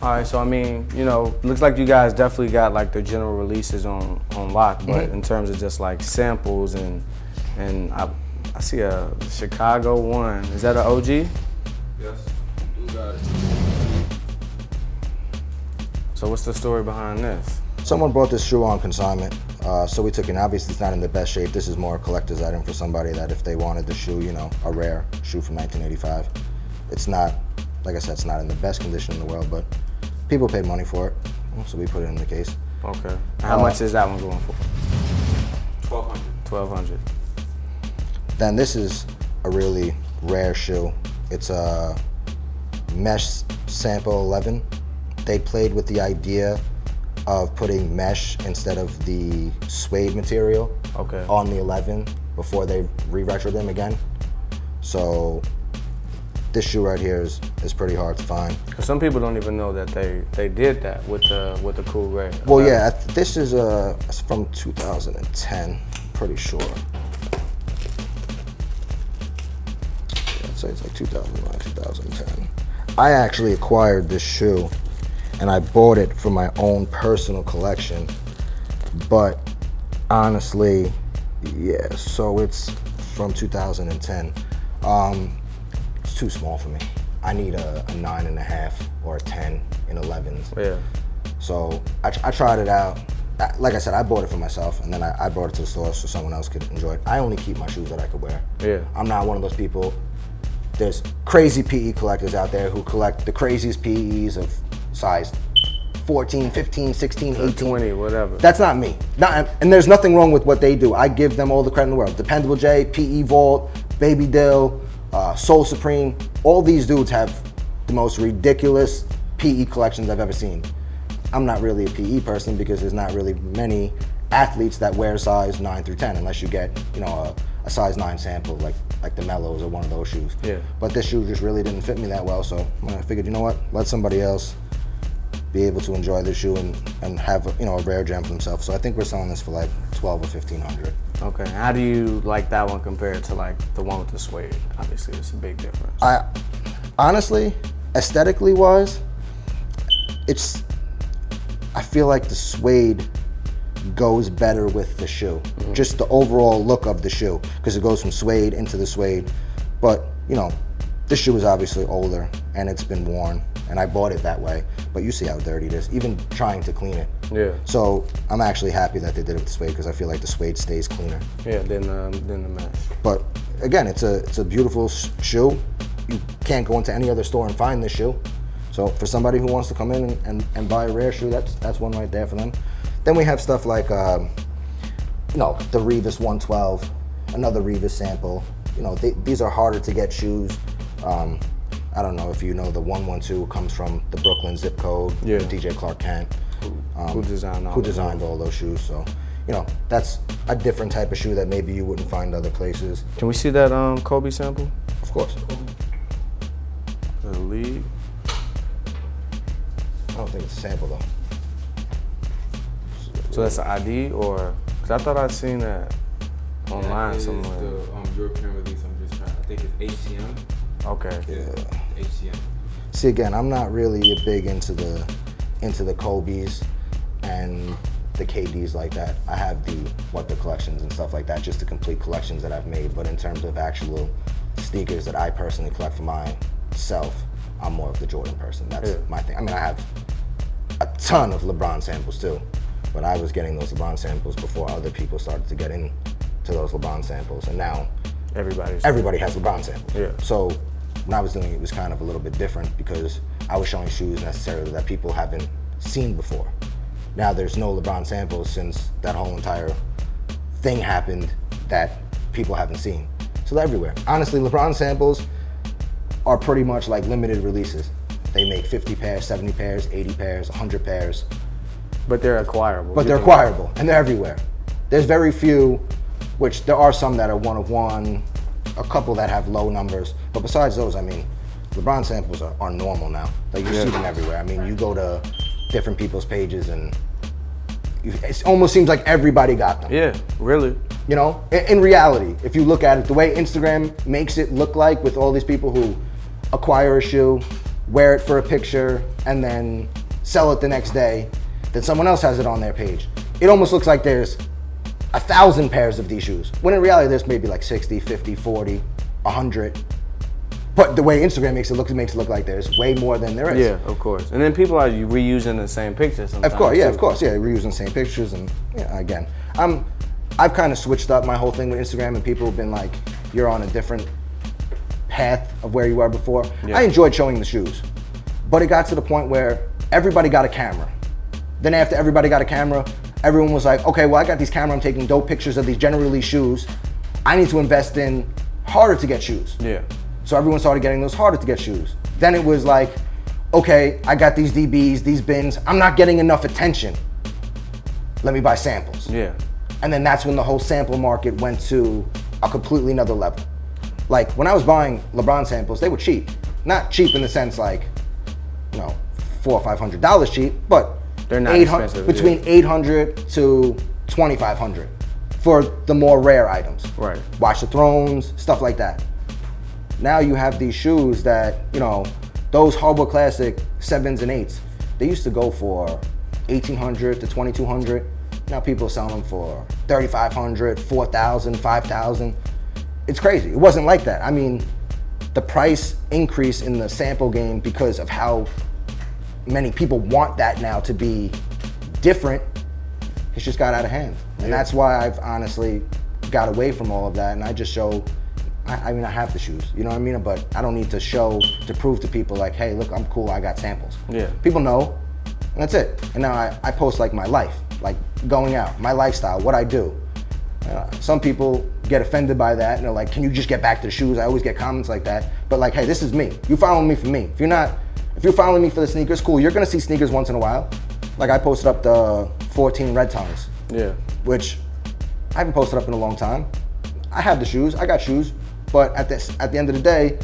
All right, so I mean, you know, looks like you guys definitely got like the general releases on lock, but in terms of just like samples and I see a Chicago one. Is that an OG? Yes, you got it. So what's the story behind this? Someone brought this shoe on consignment, so we took it. And obviously, it's not in the best shape. This is more a collector's item for somebody that if they wanted the shoe, you know, a rare shoe from 1985. It's not, like I said, it's not in the best condition in the world, but people paid money for it, so we put it in the case. Okay. How much is that one going for? $1,200. $1,200. Then this is a really rare shoe. It's a mesh sample 11. They played with the idea of putting mesh instead of the suede material on the 11 before they re-retroed them again. So this shoe right here is pretty hard to find. Some people don't even know that they did that with the Cool Ray. Well, yeah, this is from 2010, pretty sure. I'd say it's like 2009, 2010. I actually acquired this shoe and I bought it for my own personal collection, but honestly, yeah, so it's from 2010. It's too small for me. I need a 9.5 or a 10 in 11s. Yeah. So I tried it out. Like I said, I bought it for myself, and then I brought it to the store so someone else could enjoy it. I only keep my shoes that I could wear. Yeah. I'm not one of those people. There's crazy PE collectors out there who collect the craziest PEs of size 14, 15, 16, 18. 20, whatever. That's not me. And there's nothing wrong with what they do. I give them all the credit in the world. Dependable J, PE Vault, Baby Dill, Soul Supreme. All these dudes have the most ridiculous PE collections I've ever seen. I'm not really a PE person because there's not really many athletes that wear size 9 through 10 unless you get, you know, a size 9 sample like the Mellows or one of those shoes. Yeah. But this shoe just really didn't fit me that well, so I figured, you know what, let somebody else be able to enjoy this shoe and have a rare gem for themselves. So I think we're selling this for like $1,200 or $1,500. Okay. How do you like that one compared to like the one with the suede? Obviously, it's a big difference. Honestly, aesthetically wise, I feel like the suede goes better with the shoe. Mm-hmm. Just the overall look of the shoe, because it goes from suede into the suede. But, you know, this shoe is obviously older and it's been worn, and I bought it that way. But you see how dirty it is, even trying to clean it. Yeah. So I'm actually happy that they did it with the suede, because I feel like the suede stays cleaner. Yeah, than the mesh. But again, it's a beautiful shoe. You can't go into any other store and find this shoe. So for somebody who wants to come in and buy a rare shoe, that's one right there for them. Then we have stuff like, the Revis 112, another Revis sample. You know, these are harder to get shoes. I don't know if you know the 112 comes from the Brooklyn zip code. Yeah. DJ Clark Kent. Who designed all those shoes. So, you know, that's a different type of shoe that maybe you wouldn't find other places. Can we see that Kobe sample? Of course. The lead. I don't think it's a sample though. So that's an ID, or because I thought I'd seen that online somewhere. The European release. I'm just trying. I think it's HTM. Okay. Yeah. HTM. See, again, I'm not really big into the Kobe's and the KDs like that. I have the collections and stuff like that, just the complete collections that I've made. But in terms of actual sneakers that I personally collect for myself, I'm more of the Jordan person. That's my thing. I mean, I have a ton of LeBron samples too, but I was getting those LeBron samples before other people started to get into those LeBron samples, and now everybody has LeBron samples. Yeah. So when I was doing it, it was kind of a little bit different because I was showing shoes necessarily that people haven't seen before. Now there's no LeBron samples since that whole entire thing happened that people haven't seen. So they're everywhere. Honestly, LeBron samples are pretty much like limited releases. They make 50 pairs, 70 pairs, 80 pairs, 100 pairs. But they're acquirable. But they're acquirable, and they're everywhere. There's very few, which there are some that are one of one, a couple that have low numbers. But besides those, I mean, LeBron samples are normal now. Like you see them everywhere. I mean, you go to different people's pages and it almost seems like everybody got them. Yeah, really. You know, in reality, if you look at it, the way Instagram makes it look like with all these people who acquire a shoe, wear it for a picture, and then sell it the next day. Then someone else has it on their page. It almost looks like there's 1,000 pairs of these shoes, when in reality there's maybe like 60, 50, 40, 100. But the way Instagram makes it look like there's way more than there is. Yeah, of course. And then people are reusing the same pictures sometimes. Of course, yeah, reusing the same pictures. And yeah, again, I've kind of switched up my whole thing with Instagram, and people have been like, you're on a different path of where you were before. Yeah. I enjoyed showing the shoes, but it got to the point where everybody got a camera. Then after everybody got a camera, everyone was like, okay, well, I got these cameras, I'm taking dope pictures of these general release shoes. I need to invest in harder to get shoes. Yeah. So everyone started getting those harder to get shoes. Then it was like, okay, I got these DBs, these bins, I'm not getting enough attention. Let me buy samples. Yeah. And then that's when the whole sample market went to a completely another level. Like when I was buying LeBron samples, they were cheap. Not cheap in the sense like, you know, $400 or $500 cheap, but they're not expensive. Between $800 to $2,500 for the more rare items. Right. Watch the Thrones, stuff like that. Now you have these shoes that, you know, those Hardwood Classic 7s and 8s, they used to go for $1,800 to $2,200. Now people are selling them for $3,500, $4,000, $5,000. It's crazy. It wasn't like that. I mean, the price increase in the sample game because of how many people want that now to be different, it's just got out of hand. And that's why I've honestly got away from all of that, and I just show, I mean, I have the shoes, you know what I mean? But I don't need to show, to prove to people like, hey, look, I'm cool, I got samples. Yeah. People know, and that's it. And now I post like my life, like going out, my lifestyle, what I do. Some people get offended by that, and they're like, can you just get back to the shoes? I always get comments like that. But like, hey, this is me. You following me for me. If you're following me for the sneakers, cool, you're gonna see sneakers once in a while. Like I posted up the 14 red tongues. Yeah. Which I haven't posted up in a long time. I have the shoes, I got shoes, but at the end of the day,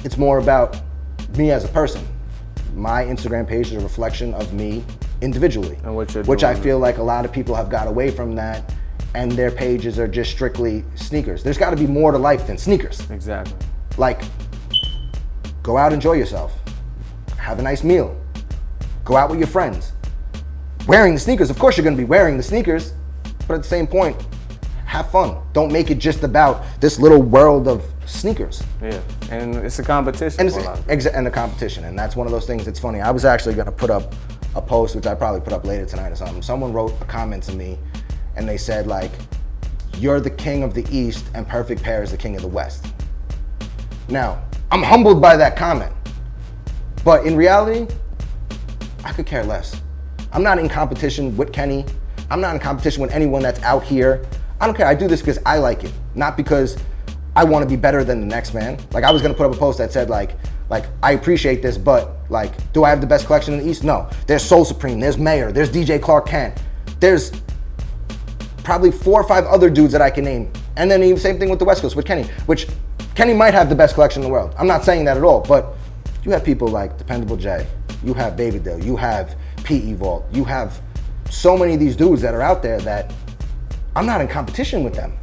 it's more about me as a person. My Instagram page is a reflection of me individually. And what you're which I doing. feel like a lot of people have got away from that, and their pages are just strictly sneakers. There's gotta be more to life than sneakers. Exactly. Like, go out, enjoy yourself. Have a nice meal. Go out with your friends. Wearing the sneakers, of course you're gonna be wearing the sneakers, but at the same point, have fun. Don't make it just about this little world of sneakers. Yeah, and it's a competition. And for a lot of it's and a competition, and that's one of those things that's funny. I was actually gonna put up a post, which I probably put up later tonight or something. Someone wrote a comment to me, and they said like, you're the king of the East and Perfect Pair is the king of the West. Now, I'm humbled by that comment, but in reality, I could care less. I'm not in competition with Kenny. I'm not in competition with anyone that's out here. I don't care, I do this because I like it, not because I want to be better than the next man. Like I was gonna put up a post that said like I appreciate this, but like, do I have the best collection in the East? No. There's Soul Supreme, there's Mayer, there's DJ Clark Kent. There's probably 4 or 5 other dudes that I can name. And then the same thing with the West Coast, with Kenny, which Kenny might have the best collection in the world. I'm not saying that at all, but you have people like Dependable J, you have Baby Dill, you have PE Vault, you have so many of these dudes that are out there that I'm not in competition with them.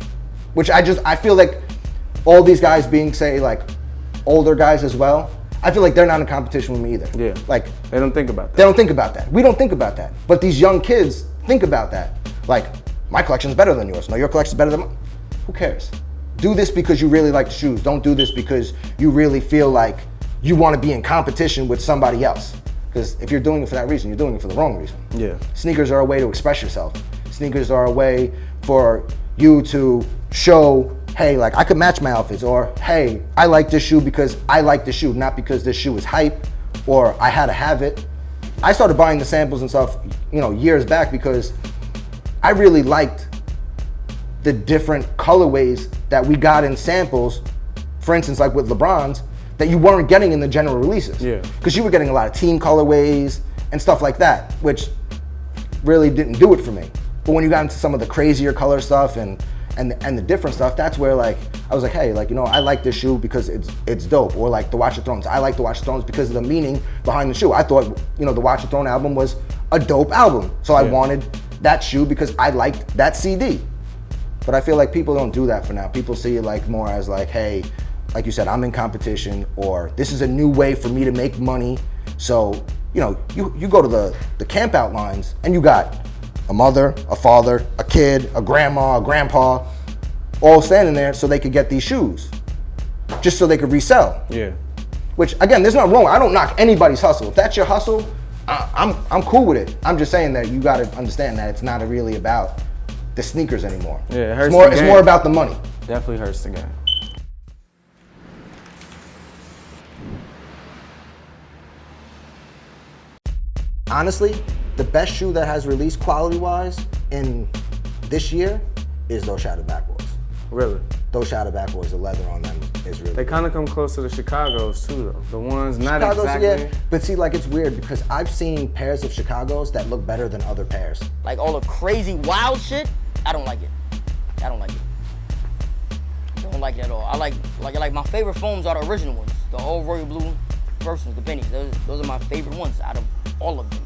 Which I feel like all these guys being, say, like older guys as well, I feel like they're not in competition with me either. Yeah. Like, they don't think about that. they don't think about that. We don't think about that. But these young kids think about that. Like, my collection's better than yours. No, your collection's better than mine. Who cares? Do this because you really like the shoes. Don't do this because you really feel like you want to be in competition with somebody else. Because if you're doing it for that reason, you're doing it for the wrong reason. Yeah. Sneakers are a way to express yourself. Sneakers are a way for you to show, hey, like I could match my outfits, or hey, I like this shoe because I like the shoe, not because this shoe is hype or I had to have it. I started buying the samples and stuff, you know, years back because I really liked the different colorways that we got in samples, for instance, like with LeBron's, that you weren't getting in the general releases. Yeah. Because you were getting a lot of team colorways and stuff like that, which really didn't do it for me. But when you got into some of the crazier color stuff and the different stuff, that's where like I was like, hey, like, you know, I like this shoe because it's dope. Or like the Watch the Thrones, I like the Watch the Thrones because of the meaning behind the shoe. I thought, you know, the Watch the Throne album was a dope album, so I wanted that shoe because I liked that CD. But I feel like people don't do that for now. People see it like more as like, hey, like you said, I'm in competition, or this is a new way for me to make money. So, you know, you go to the camp out lines and you got a mother, a father, a kid, a grandma, a grandpa, all standing there so they could get these shoes, just so they could resell. Yeah. Which, again, there's nothing wrong. I don't knock anybody's hustle. If that's your hustle, I'm cool with it. I'm just saying that you got to understand that it's not really about the sneakers anymore. Yeah, it hurts it's more. the It's game. more about the money. Definitely hurts the game. Honestly, the best shoe that has released quality-wise in this year is those Shadow Backboards. Really? Those Shadow Backboards, the leather on them is really They good. kind of come close to the Chicago's too, though. The ones not Chicago's, exactly. yeah, but see, like, it's weird because I've seen pairs of Chicago's that look better than other pairs. Like all the crazy wild shit, I don't like it. I don't like it. Don't like it at all. I like my favorite foams are the original ones, the old royal blue versus the pennies. Those are my favorite ones out of all of them.